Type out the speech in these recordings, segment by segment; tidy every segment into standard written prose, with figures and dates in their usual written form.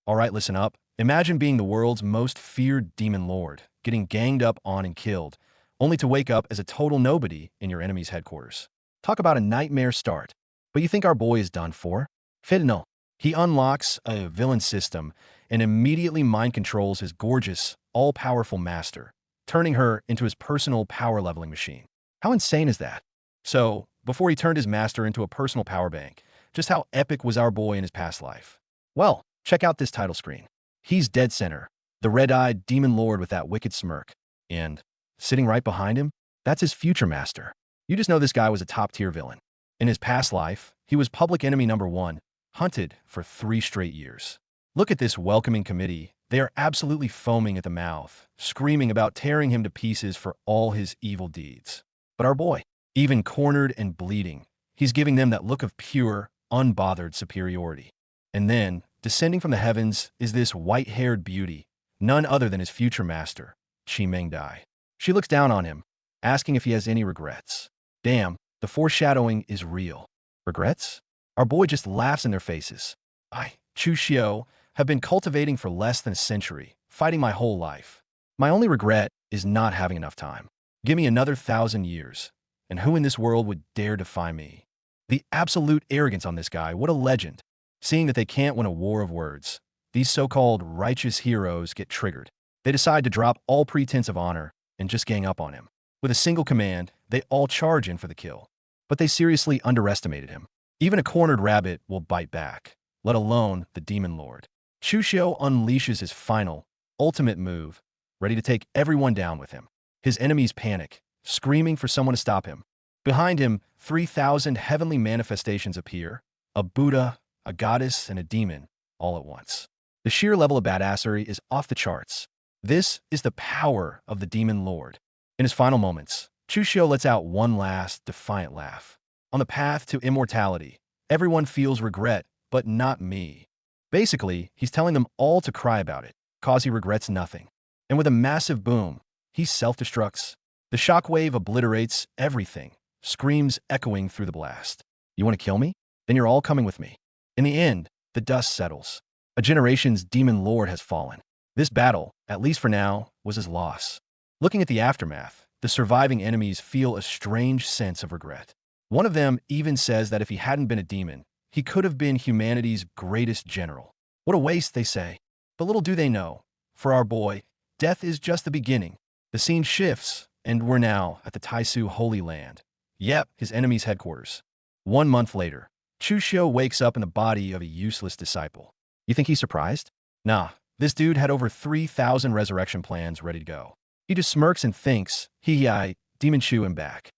Alright, listen up. Imagine being the world's most feared demon lord, getting ganged up on and killed, only to wake up as a total nobody in your enemy's headquarters. Talk about a nightmare start. But you think our boy is done for? Fidno. He unlocks a villain system and immediately mind controls his gorgeous, all-powerful master, turning her into his personal power-leveling machine. How insane is that? So, before he turned his master into a personal power bank, just how epic was our boy in his past life? Well, check out this title screen. He's dead center, the red-eyed demon lord with that wicked smirk. And, sitting right behind him, that's his future master. You just know this guy was a top-tier villain. In his past life, he was public enemy number 1, hunted for 3 straight years. Look at this welcoming committee. They are absolutely foaming at the mouth, screaming about tearing him to pieces for all his evil deeds. But our boy, even cornered and bleeding, he's giving them that look of pure, unbothered superiority. And then, descending from the heavens is this white-haired beauty, none other than his future master, Chi Meng-dai. She looks down on him, asking if he has any regrets. Damn, the foreshadowing is real. Regrets? Our boy just laughs in their faces. I, Chu Xiao, have been cultivating for less than a century, fighting my whole life. My only regret is not having enough time. Give me another 1,000 years, and who in this world would dare defy me? The absolute arrogance on this guy, what a legend. Seeing that they can't win a war of words, these so-called righteous heroes get triggered. They decide to drop all pretense of honor and just gang up on him. With a single command, they all charge in for the kill. But they seriously underestimated him. Even a cornered rabbit will bite back, let alone the demon lord. Chu Xiao unleashes his final, ultimate move, ready to take everyone down with him. His enemies panic, screaming for someone to stop him. Behind him, 3,000 heavenly manifestations appear, a Buddha, a goddess, and a demon, all at once. The sheer level of badassery is off the charts. This is the power of the demon lord. In his final moments, Chu Xiao lets out one last, defiant laugh. On the path to immortality, everyone feels regret, but not me. Basically, he's telling them all to cry about it, cause he regrets nothing. And with a massive boom, he self-destructs. The shockwave obliterates everything, screams echoing through the blast. You want to kill me? Then you're all coming with me. In the end, the dust settles. A generation's demon lord has fallen. This battle, at least for now, was his loss. Looking at the aftermath, the surviving enemies feel a strange sense of regret. One of them even says that if he hadn't been a demon, he could have been humanity's greatest general. What a waste, they say. But little do they know, for our boy, death is just the beginning. The scene shifts, and we're now at the Taisu Holy Land. Yep, his enemy's headquarters. 1 month later, Chu Xiao wakes up in the body of a useless disciple. You think he's surprised? Nah, this dude had over 3,000 resurrection plans ready to go. He just smirks and thinks, I, Demon Chu him back.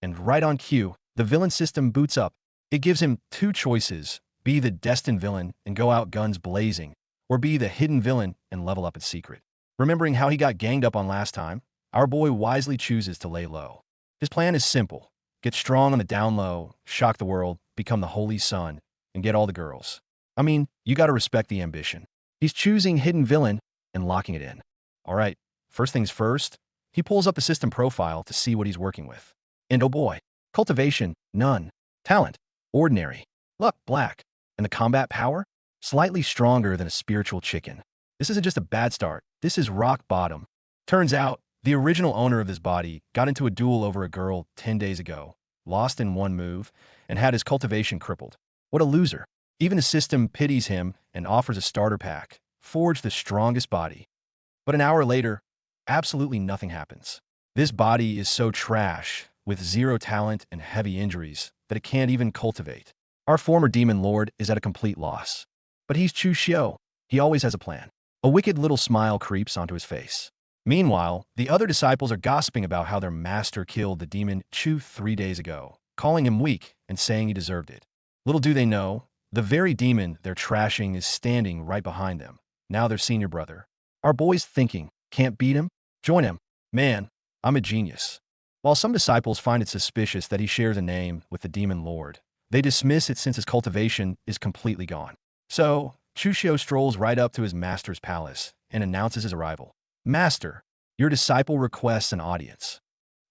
And right on cue, the villain system boots up. It gives him 2 choices, be the destined villain and go out guns blazing, or be the hidden villain and level up in secret. Remembering how he got ganged up on last time, our boy wisely chooses to lay low. His plan is simple. Get strong on the down low, shock the world, become the holy sun, and get all the girls. I mean, you gotta respect the ambition. He's choosing hidden villain and locking it in. Alright, first things first, he pulls up the system profile to see what he's working with. And oh boy, cultivation, none. Talent, ordinary. Luck, black. And the combat power? Slightly stronger than a spiritual chicken. This isn't just a bad start, this is rock bottom. Turns out, the original owner of this body got into a duel over a girl 10 days ago, lost in 1 move, and had his cultivation crippled. What a loser. Even the system pities him and offers a starter pack, forge the strongest body. But an hour later, absolutely nothing happens. This body is so trash, with 0 talent and heavy injuries, that it can't even cultivate. Our former demon lord is at a complete loss. But he's Chu Xiao. He always has a plan. A wicked little smile creeps onto his face. Meanwhile, the other disciples are gossiping about how their master killed the demon Chu 3 days ago, calling him weak and saying he deserved it. Little do they know, the very demon they're trashing is standing right behind them, now their senior brother. Our boy's thinking, can't beat him? Join him. Man, I'm a genius. While some disciples find it suspicious that he shares a name with the demon lord, they dismiss it since his cultivation is completely gone. So, Chu Xiao strolls right up to his master's palace and announces his arrival. Master, your disciple requests an audience.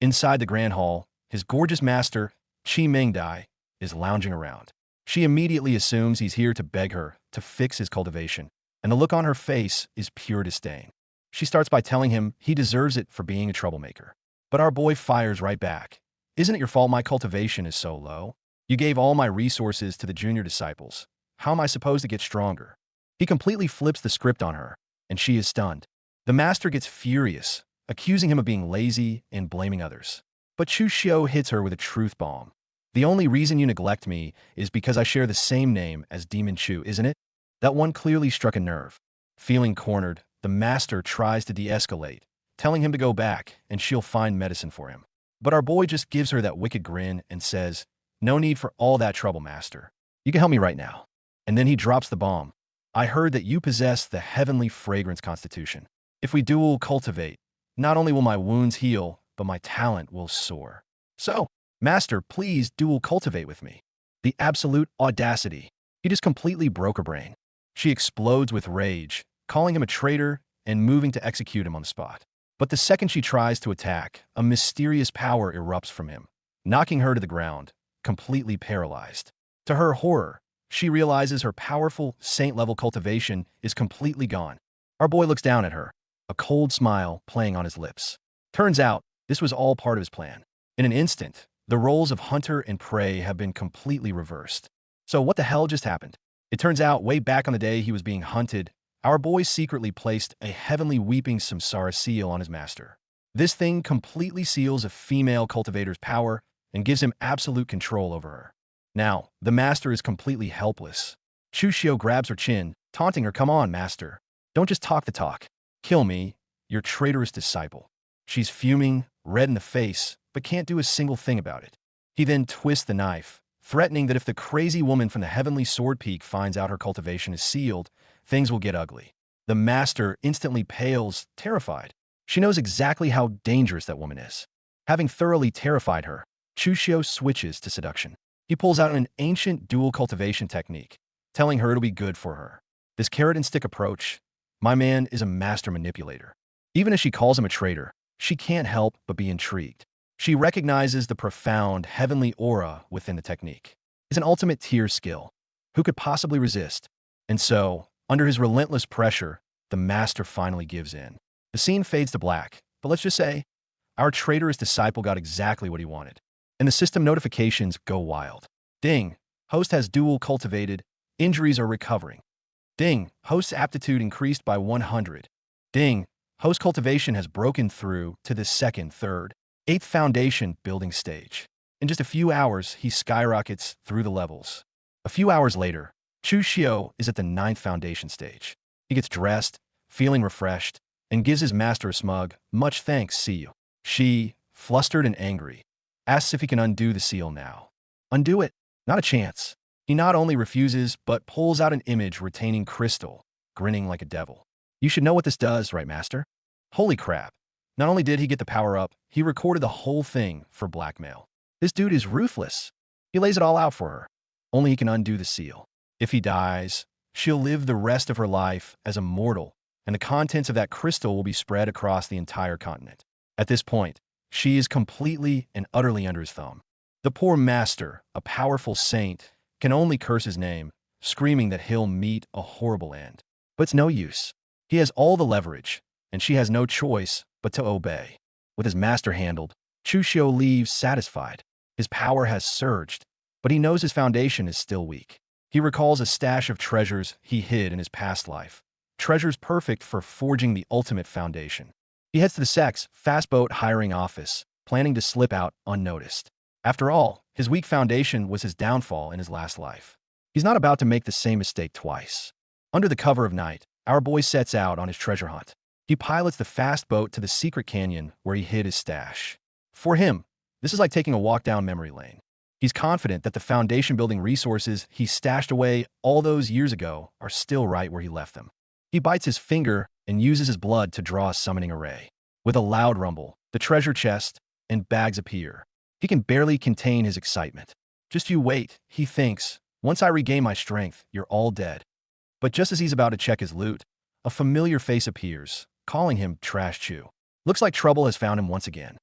Inside the grand hall, his gorgeous master, Chi Meng-dai, is lounging around. She immediately assumes he's here to beg her to fix his cultivation. and the look on her face is pure disdain. She starts by telling him he deserves it for being a troublemaker. But our boy fires right back. Isn't it your fault my cultivation is so low? You gave all my resources to the junior disciples. How am I supposed to get stronger? He completely flips the script on her, and she is stunned. The master gets furious, accusing him of being lazy and blaming others. But Chu Xiu hits her with a truth bomb. The only reason you neglect me is because I share the same name as Demon Chu, isn't it? That one clearly struck a nerve. Feeling cornered, the master tries to de-escalate, telling him to go back and she'll find medicine for him. But our boy just gives her that wicked grin and says, "No need for all that trouble, master. You can help me right now." And then he drops the bomb. "I heard that you possess the heavenly fragrance constitution. If we dual cultivate, not only will my wounds heal, but my talent will soar. So, master, please dual cultivate with me." The absolute audacity. He just completely broke her brain. She explodes with rage, calling him a traitor and moving to execute him on the spot. But the second she tries to attack, a mysterious power erupts from him, knocking her to the ground, completely paralyzed. To her horror, she realizes her powerful saint-level cultivation is completely gone. Our boy looks down at her, a cold smile playing on his lips. Turns out, this was all part of his plan. In an instant, the roles of hunter and prey have been completely reversed. So what the hell just happened? It turns out, way back on the day he was being hunted, our boy secretly placed a heavenly weeping samsara seal on his master. This thing completely seals a female cultivator's power and gives him absolute control over her. Now, the master is completely helpless. Chu Xiu grabs her chin, taunting her, "Come on, master. Don't just talk the talk. Kill me, your traitorous disciple." She's fuming, red in the face, but can't do a single thing about it. He then twists the knife, threatening that if the crazy woman from the heavenly sword peak finds out her cultivation is sealed, things will get ugly. The master instantly pales, terrified. She knows exactly how dangerous that woman is. Having thoroughly terrified her, Chu Xiu switches to seduction. He pulls out an ancient dual cultivation technique, telling her it'll be good for her. This carrot and stick approach, my man is a master manipulator. Even as she calls him a traitor, she can't help but be intrigued. She recognizes the profound heavenly aura within the technique. It's an ultimate tier skill. Who could possibly resist? And so, under his relentless pressure, the master finally gives in. The scene fades to black, but let's just say, our traitorous disciple got exactly what he wanted. And the system notifications go wild. Ding, host has dual cultivated, injuries are recovering. Ding, host's aptitude increased by 100. Ding, host cultivation has broken through to the second, third, 8th foundation building stage. In just a few hours, he skyrockets through the levels. A few hours later, Chu Xiu is at the 9th foundation stage. He gets dressed, feeling refreshed, and gives his master a smug, "Much thanks, see you." She, flustered and angry, asks if he can undo the seal now. Undo it? Not a chance. He not only refuses, but pulls out an image retaining crystal, grinning like a devil. "You should know what this does, right, master?" Holy crap. Not only did he get the power up, he recorded the whole thing for blackmail. This dude is ruthless. He lays it all out for her. Only he can undo the seal. If he dies, she'll live the rest of her life as a mortal, and the contents of that crystal will be spread across the entire continent. At this point, she is completely and utterly under his thumb. The poor master, a powerful saint, can only curse his name, screaming that he'll meet a horrible end. But it's no use. He has all the leverage, and she has no choice but to obey. With his master handled, Chu Xiu leaves satisfied. His power has surged, but he knows his foundation is still weak. He recalls a stash of treasures he hid in his past life, treasures perfect for forging the ultimate foundation. He heads to the sect's fastboat hiring office, planning to slip out unnoticed. After all, his weak foundation was his downfall in his last life. He's not about to make the same mistake twice. Under the cover of night, our boy sets out on his treasure hunt. He pilots the fast boat to the secret canyon where he hid his stash. For him, this is like taking a walk down memory lane. He's confident that the foundation-building resources he stashed away all those years ago are still right where he left them. He bites his finger and uses his blood to draw a summoning array. With a loud rumble, the treasure chest and bags appear. He can barely contain his excitement. Just you wait, he thinks. Once I regain my strength, you're all dead. But just as he's about to check his loot, a familiar face appears, calling him Trash Chew. Looks like trouble has found him once again.